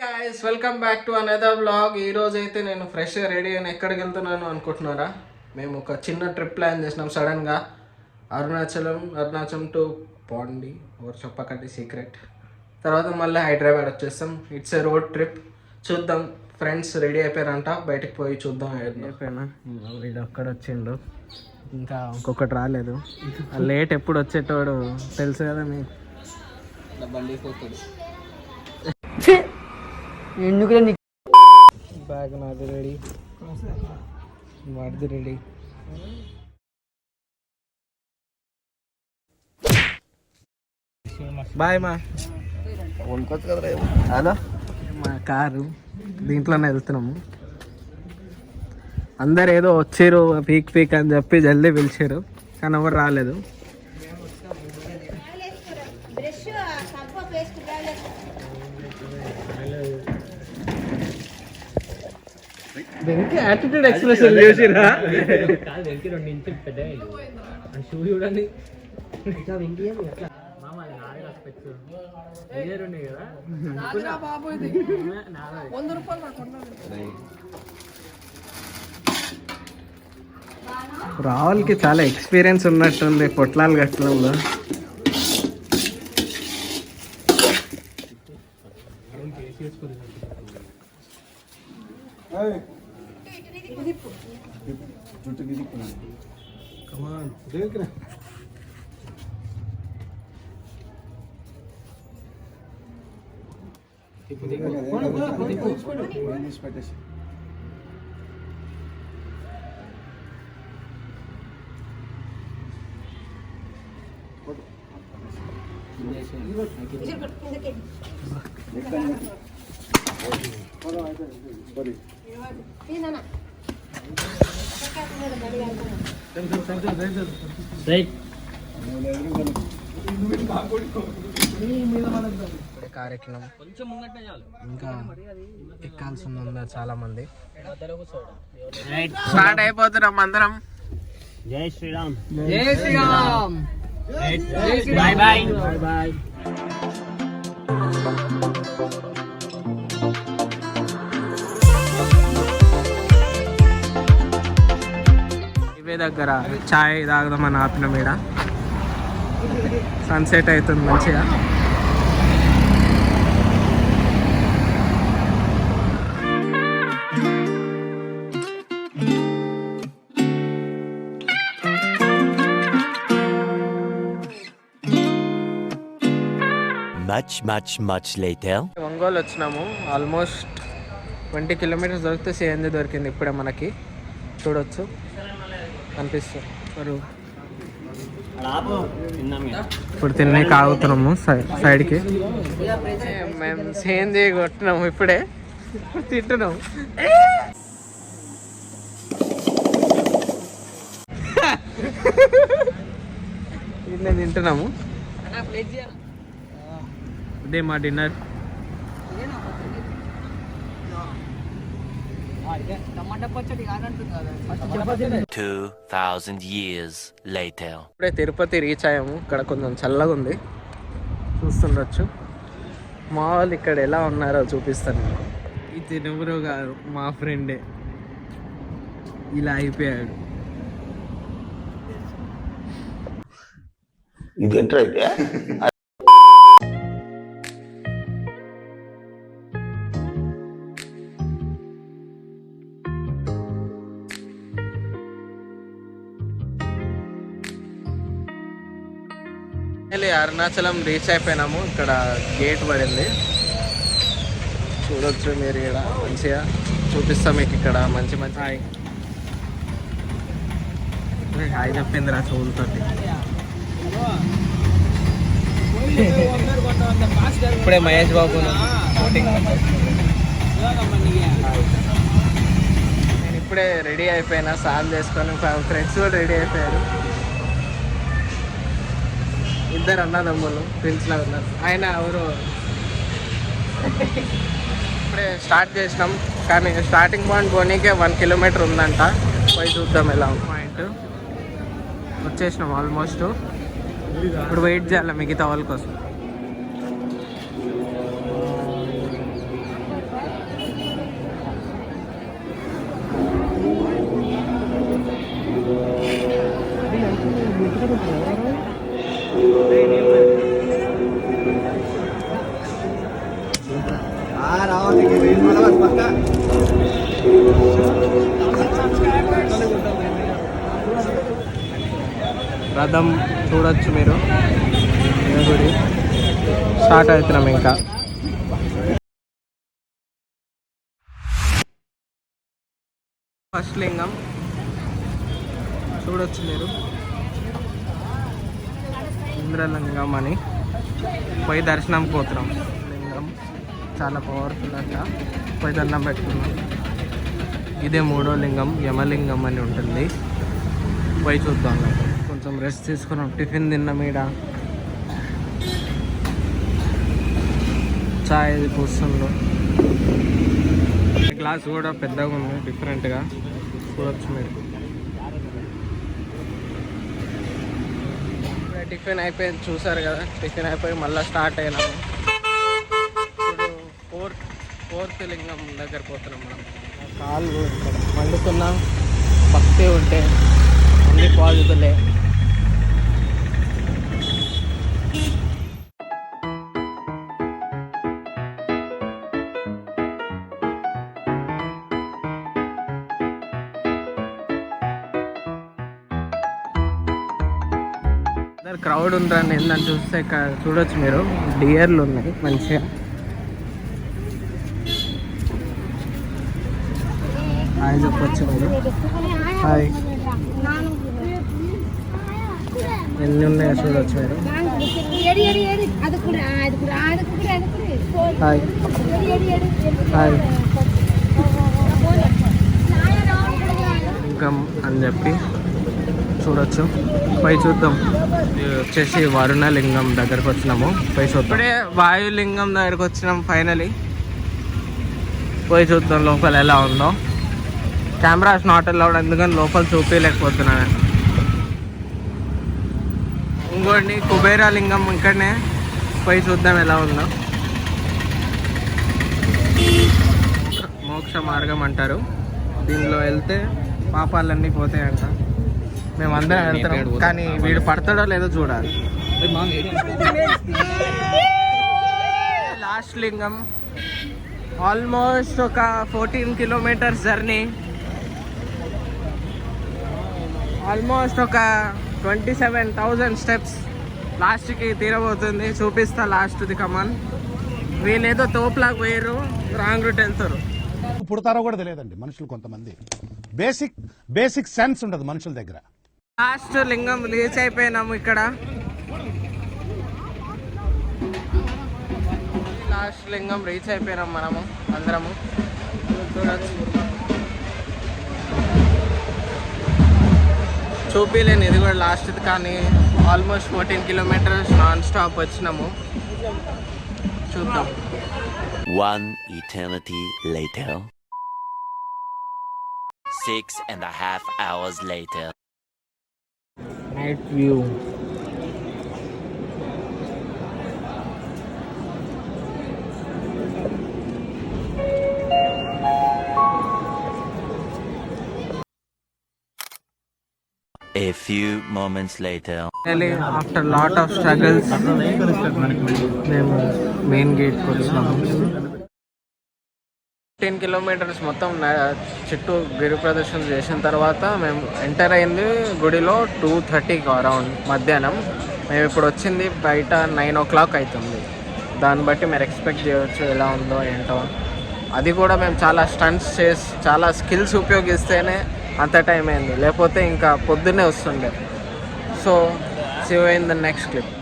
Guys welcome back to another vlog. ఈ రోజు అయితే నేను ఫ్రెష్గా రెడీ అయిన ఎక్కడికి వెళ్తున్నాను అనుకుంటున్నారా? మేము ఒక చిన్న ట్రిప్ ప్లాన్ చేసినాం సడన్గా. అరుణాచలం టు పాండి, ఎవరు చెప్పకండి సీక్రెట్. తర్వాత మళ్ళీ హైదరాబాద్ వచ్చేస్తాం. It's a road trip. చూద్దాం. ఫ్రెండ్స్ రెడీ అయిపోయారంట, బయటకు పోయి చూద్దాం. అయిపోయినా వీడు ఒక్కడ వచ్చిండు, ఇంకా ఇంకొకటి రాలేదు. లేట్ ఎప్పుడు వచ్చేటోడు తెలుసు కదా మీకు. బండి పోతుంది. ఎందుకులే నీకు బ్యాగ్ నాది రెడీ, వాడిది రెడీ. బాయ్ మా హలో. మా కారు దీంట్లోనే వెళ్తున్నాము. అందరు ఏదో వచ్చారు పీక్ అని చెప్పి జల్దీ పిలిచారు, కానీ ఎవరు రాలేదు. యాటిట్యూడ్ ఎక్స్ప్రెషన్ చేసిరా? షూ చూడండి. రాహుల్కి చాలా ఎక్స్పీరియన్స్ ఉన్నట్టుంది పొట్లాలు కట్టడంలో. కార్ ఎక్కినాం, ఇంకా ఎక్కాల్సి ఉంది చాలా మంది. స్టార్ట్ అయిపోతున్నాం అందరం. జై శ్రీరామ్. జై Shri Ram. Bye bye bye bye. ఇవే దగ్గర చాయ్ తాగుదామని ఆపిన మీద సన్సెట్ అవుతుంది మంచిగా. Much later. ఒంగోలు వచ్చినాము. ఆల్మోస్ట్ 20 కిలోమీటర్స్ దొరికితే సిఎన్జి దొరికింది ఇప్పుడే మనకి. చూడొచ్చు, అనిపిస్తుంది. ఇప్పుడు తినే కాగుతున్నాము సైడ్కి. మేము సిఎన్జి కొట్టినాము ఇప్పుడే, తింటున్నాము. ఇట్లా తింటున్నాము. ఇదే మా డిన్నర్. 2000 years later. ఇప్పుడే తిరుపతి రీచ్ అయ్యాము. ఇక్కడ కొంచెం చల్లగా ఉంది, చూస్తుండొచ్చు. మా వాళ్ళు ఇక్కడ ఎలా ఉన్నారో చూపిస్తాను. ఈ తిరువురు గారు మా ఫ్రెండే, ఇలా అయిపోయాడు. అరుణాచలం రీచ్ అయిపోయినాము. ఇక్కడ గేట్ పడింది, చూడొచ్చు మీరు. ఇక్కడ మంచిగా చూపిస్తాం మీకు. ఇక్కడ మంచి హాయ్ హాయ్ చెప్పింది రా చెవులతోటి. ఇప్పుడే మహేష్ బాబు నేను ఇప్పుడే రెడీ అయిపోయినా, స్నానం చేసుకొని. ఫ్రెండ్స్ కూడా రెడీ అయిపోయారు. ఇద్దరు అన్నదమ్ములు ఫ్రెండ్స్లా ఉన్నారు. ఆయన ఎవరు ఇప్పుడే స్టార్ట్ చేసినాం, కానీ స్టార్టింగ్ పాయింట్ పోనీకే 1 కిలోమీటర్ ఉందంట. పోయి చూద్దాం ఎలా పాయింట్. వచ్చేసినాం ఆల్మోస్ట్. ఇప్పుడు వెయిట్ చేయాలి మిగతా వాళ్ళ కోసం. రథం చూడొచ్చు మీరు. గుడి స్టార్ట్ అవుతున్నాం ఇంకా. ఫస్ట్ లింగం చూడొచ్చు మీరు, ఇంద్రలింగం అని. పోయి దర్శనం పోతున్నాం. లింగం చాలా పవర్ఫుల్ అంట. పోయి దండం పెట్టుకున్నాం. ఇదే మూడో లింగం, యమలింగం అని ఉంటుంది. పోయి చూద్దాం. కొంచెం రెస్ట్ తీసుకున్నాం, టిఫిన్ తిన్నాం. ఈడ చాయ్ కూర్చుందో. గ్లాస్ కూడా పెద్దగా ఉంది, డిఫరెంట్గా చూడొచ్చు మీరు. టిఫిన్ అయిపోయింది, చూసారు కదా. టిఫిన్ అయిపోయి మళ్ళీ స్టార్ట్ అయినాము. ఇప్పుడు ఫోర్త్ లింగం దగ్గర పోతున్నాం మనం. కాళ్ళు ఇక్కడ మండుకున్నా, భక్తి ఉంటే అన్ని పాజిబులే. క్రౌడ్ ఉందండి. ఏందని చూస్తే ఇక్కడ చూడొచ్చు మీరు, డియర్లు ఉన్నాయి మంచిగా. హాయ్ చెప్పొచ్చు మీరు. హాయ్, ఎన్ని ఉన్నాయో చూడొచ్చు మీరు. హాయ్ హాయ్ ఇంకా అని చెప్పి చూడొచ్చు. పై చూద్దాం. వచ్చేసి వరుణలింగం దగ్గరకు వచ్చినాము. పై చూద్దాం. ఇప్పుడే వాయులింగం దగ్గరకు వచ్చినాం ఫైనలీ. పోయి చూద్దాం లోపల ఎలా ఉందో. కెమెరాస్ నాట్ అలౌడ్, ఎందుకని లోపల చూపించలేకపోతున్నాను. ఇంకోటి కుబేరా లింగం ఇక్కడనే. పోయి చూద్దాం ఎలా ఉందో. మోక్ష మార్గం అంటారు. దీనిలో వెళ్తే పాపాలన్నీ పోతాయంట. మేమందరం వెళ్తాం, కానీ వీడు పడతాడో లేదో చూడాలి. లాస్ట్ లింగం ఆల్మోస్ట్ ఒక 14 కిలోమీటర్స్ జర్నీ. ఆల్మోస్ట్ ఒక 27,000 స్టెప్స్. లాస్ట్కి తీరబోతుంది, చూపిస్తా లాస్ట్ది. కమాన్. వీళ్ళేదో తోపులాగా పోయారు, రాంగ్ రూట్ వెళ్తారు. పుడతారో కూడా తెలియదండి మనుషులు. కొంతమంది బేసిక్ సెన్స్ ఉండదు మనుషుల దగ్గర. లాస్ట్ లింగం రీచ్ అయిపోయినాము. ఇక్కడ లాస్ట్ లింగం రీచ్ అయిపోయినాం మనము అందరము. చూడచ్చు, చూపిలేను ఇది కూడా లాస్ట్ది, కానీ ఆల్మోస్ట్ 14 కిలోమీటర్స్ నాన్ స్టాప్ వచ్చినాము. చూద్దాం. 1 eternity later. 6.5 hours later. Night view. A few moments later. After lot of struggles, మేము మెయిన్ గేట్కి వచ్చినాము. 10 కిలోమీటర్స్ మొత్తం చుట్టూ గిరి ప్రదర్శన చేసిన తర్వాత మేము ఎంటర్ అయింది గుడిలో 2:30 అరౌండ్ మధ్యాహ్నం. మేము ఇప్పుడు వచ్చింది బయట 9 o'clock అవుతుంది. దాన్ని బట్టి మీరు ఎక్స్పెక్ట్ చేయవచ్చు ఎలా ఉందో ఏంటో. అది కూడా మేము చాలా స్టంట్స్ చేసి చాలా స్కిల్స్ ఉపయోగిస్తేనే అంత టైం అయింది, లేకపోతే ఇంకా పొద్దున్నే వస్తుండే. So see you in the next clip.